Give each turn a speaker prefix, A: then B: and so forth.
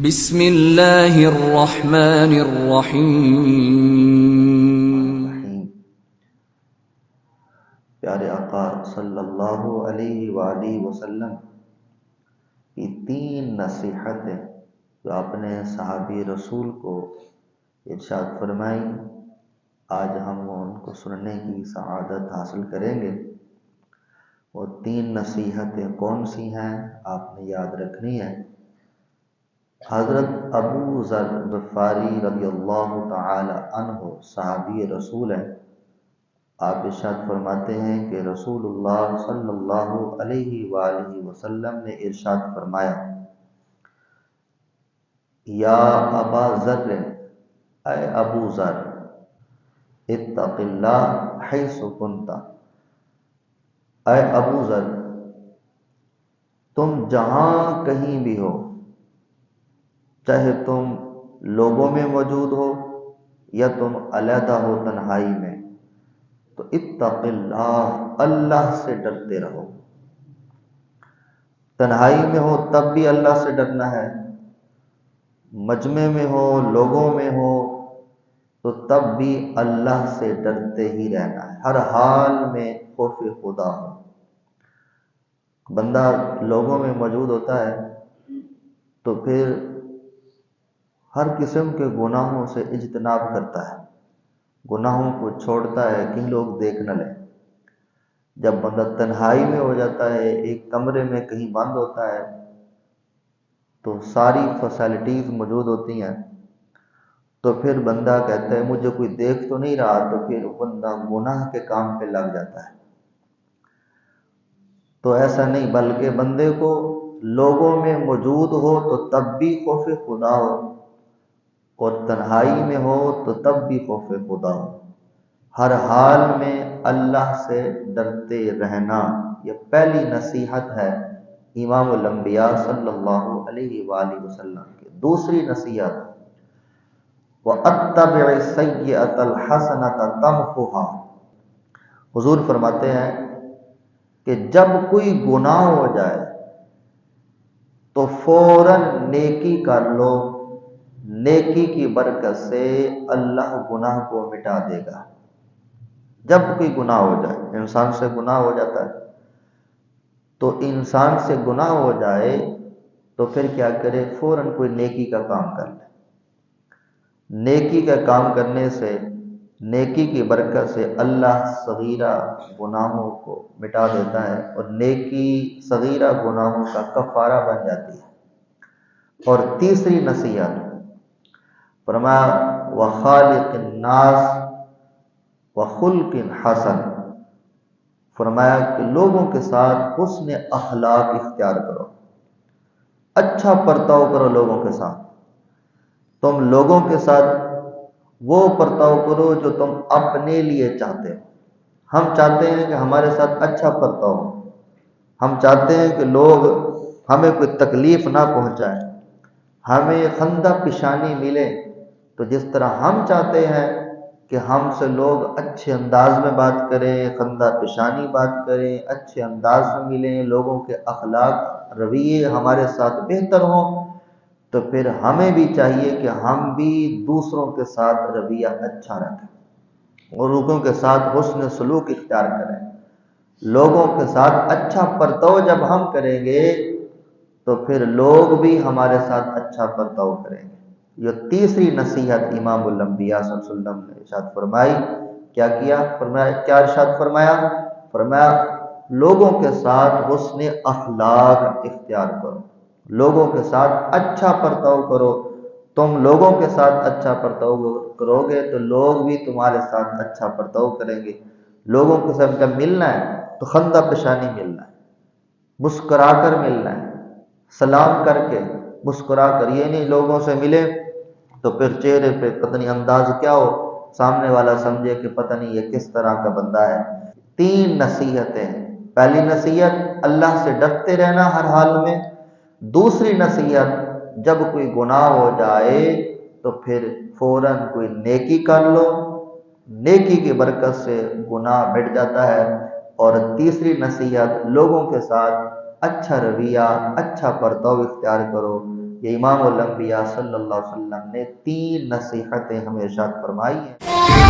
A: بسم اللہ الرحمن الرحیم۔
B: پیارے آقا صلی اللہ علیہ وآلہ وسلم کی 3 نصیحتیں جو آپ نے صحابی رسول کو ارشاد فرمائی، آج ہم ان کو سننے کی سعادت حاصل کریں گے۔ وہ 3 نصیحتیں کون سی ہیں آپ نے یاد رکھنی ہے۔ حضرت ابو ذر غفاری رضی اللہ تعالی عنہ صحابی رسول ہیں۔ آپ ارشاد فرماتے ہیں کہ رسول اللہ صلی اللہ علیہ وآلہ وسلم نے ارشاد فرمایا، یا ابا ذر، اے ابو ذر، اتق اللہ حیث کنت، اے ابو ذر، تم جہاں کہیں بھی ہو، چاہے تم لوگوں میں موجود ہو یا تم علیحدہ ہو تنہائی میں، تو اتق اللہ، اللہ سے ڈرتے رہو۔ تنہائی میں ہو تب بھی اللہ سے ڈرنا ہے، مجمع میں ہو، لوگوں میں ہو، تو تب بھی اللہ سے ڈرتے ہی رہنا ہے، ہر حال میں خوف خدا ہو۔ بندہ لوگوں میں موجود ہوتا ہے تو پھر ہر قسم کے گناہوں سے اجتناب کرتا ہے، گناہوں کو چھوڑتا ہے کہ لوگ دیکھ نہ لیں۔ جب بندہ تنہائی میں ہو جاتا ہے، ایک کمرے میں کہیں بند ہوتا ہے، تو ساری فیسلٹیز موجود ہوتی ہیں، تو پھر بندہ کہتا ہے مجھے کوئی دیکھ تو نہیں رہا، تو پھر بندہ گناہ کے کام پہ لگ جاتا ہے۔ تو ایسا نہیں، بلکہ بندے کو لوگوں میں موجود ہو تو تب بھی خوف خدا ہو، اور تنہائی میں ہو تو تب بھی خوف خدا ہو، ہر حال میں اللہ سے ڈرتے رہنا۔ یہ پہلی نصیحت ہے امام الانبیاء صلی اللہ علیہ وآلہ وسلم کی۔ دوسری نصیحت، وَأَتَّبِعِ السَّيِّئَةَ الْحَسَنَةَ تَمْحُهَا۔ حضور فرماتے ہیں کہ جب کوئی گناہ ہو جائے تو فوراً نیکی کر لو، نیکی کی برکت سے اللہ گناہ کو مٹا دے گا۔ جب کوئی گناہ ہو جائے، انسان سے گناہ ہو جاتا ہے، تو انسان سے گناہ ہو جائے تو پھر کیا کرے؟ فوراً کوئی نیکی کا کام کر لے۔ نیکی کا کام کرنے سے، نیکی کی برکت سے اللہ صغیرہ گناہوں کو مٹا دیتا ہے، اور نیکی صغیرہ گناہوں کا کفارہ بن جاتی ہے۔ اور تیسری نصیحت فرمایا، وَخَالِقِ النَّاسَ وَخُلْقٍ حَسَنٍ۔ فرمایا کہ لوگوں کے ساتھ حسن اخلاق اختیار کرو، اچھا برتاؤ کرو لوگوں کے ساتھ۔ تم لوگوں کے ساتھ وہ برتاؤ کرو جو تم اپنے لیے چاہتے ہو۔ ہم چاہتے ہیں کہ ہمارے ساتھ اچھا برتاؤ ہو، ہم چاہتے ہیں کہ لوگ ہمیں کوئی تکلیف نہ پہنچائیں، ہمیں خندہ پیشانی ملے۔ تو جس طرح ہم چاہتے ہیں کہ ہم سے لوگ اچھے انداز میں بات کریں، خندہ پیشانی بات کریں، اچھے انداز میں ملیں، لوگوں کے اخلاق رویے ہمارے ساتھ بہتر ہوں، تو پھر ہمیں بھی چاہیے کہ ہم بھی دوسروں کے ساتھ رویہ اچھا رکھیں اور لوگوں کے ساتھ حسن سلوک اختیار کریں۔ لوگوں کے ساتھ اچھا برتاؤ جب ہم کریں گے تو پھر لوگ بھی ہمارے ساتھ اچھا برتاؤ کریں گے۔ یہ تیسری نصیحت امام الانبیاء صلی اللہ علیہ وسلم نے ارشاد فرمائی۔ کیا ارشاد فرمایا؟ فرمایا لوگوں کے ساتھ حسن اخلاق اختیار کرو، لوگوں کے ساتھ اچھا برتاؤ کرو۔ تم لوگوں کے ساتھ اچھا برتاؤ کرو گے تو لوگ بھی تمہارے ساتھ اچھا برتاؤ کریں گے۔ لوگوں کے ساتھ جب ملنا ہے تو خندہ پیشانی ملنا ہے، مسکرا کر ملنا ہے، سلام کر کے مسکرا کر۔ یہ نہیں لوگوں سے ملے تو پھر چہرے پہ پتہ نہیں انداز کیا ہو، سامنے والا سمجھے کہ پتہ نہیں یہ کس طرح کا بندہ ہے۔ 3 نصیحتیں۔ پہلی نصیحت اللہ سے ڈرتے رہنا ہر حال میں۔ دوسری نصیحت، جب کوئی گناہ ہو جائے تو پھر فوراً کوئی نیکی کر لو، نیکی کی برکت سے گناہ مٹ جاتا ہے۔ اور تیسری نصیحت، لوگوں کے ساتھ اچھا رویہ، اچھا برتاؤ اختیار کرو، یہ امام الانبیاء صلی اللہ علیہ وسلم نے 3 نصیحتیں ہمیں ارشاد فرمائی ہیں۔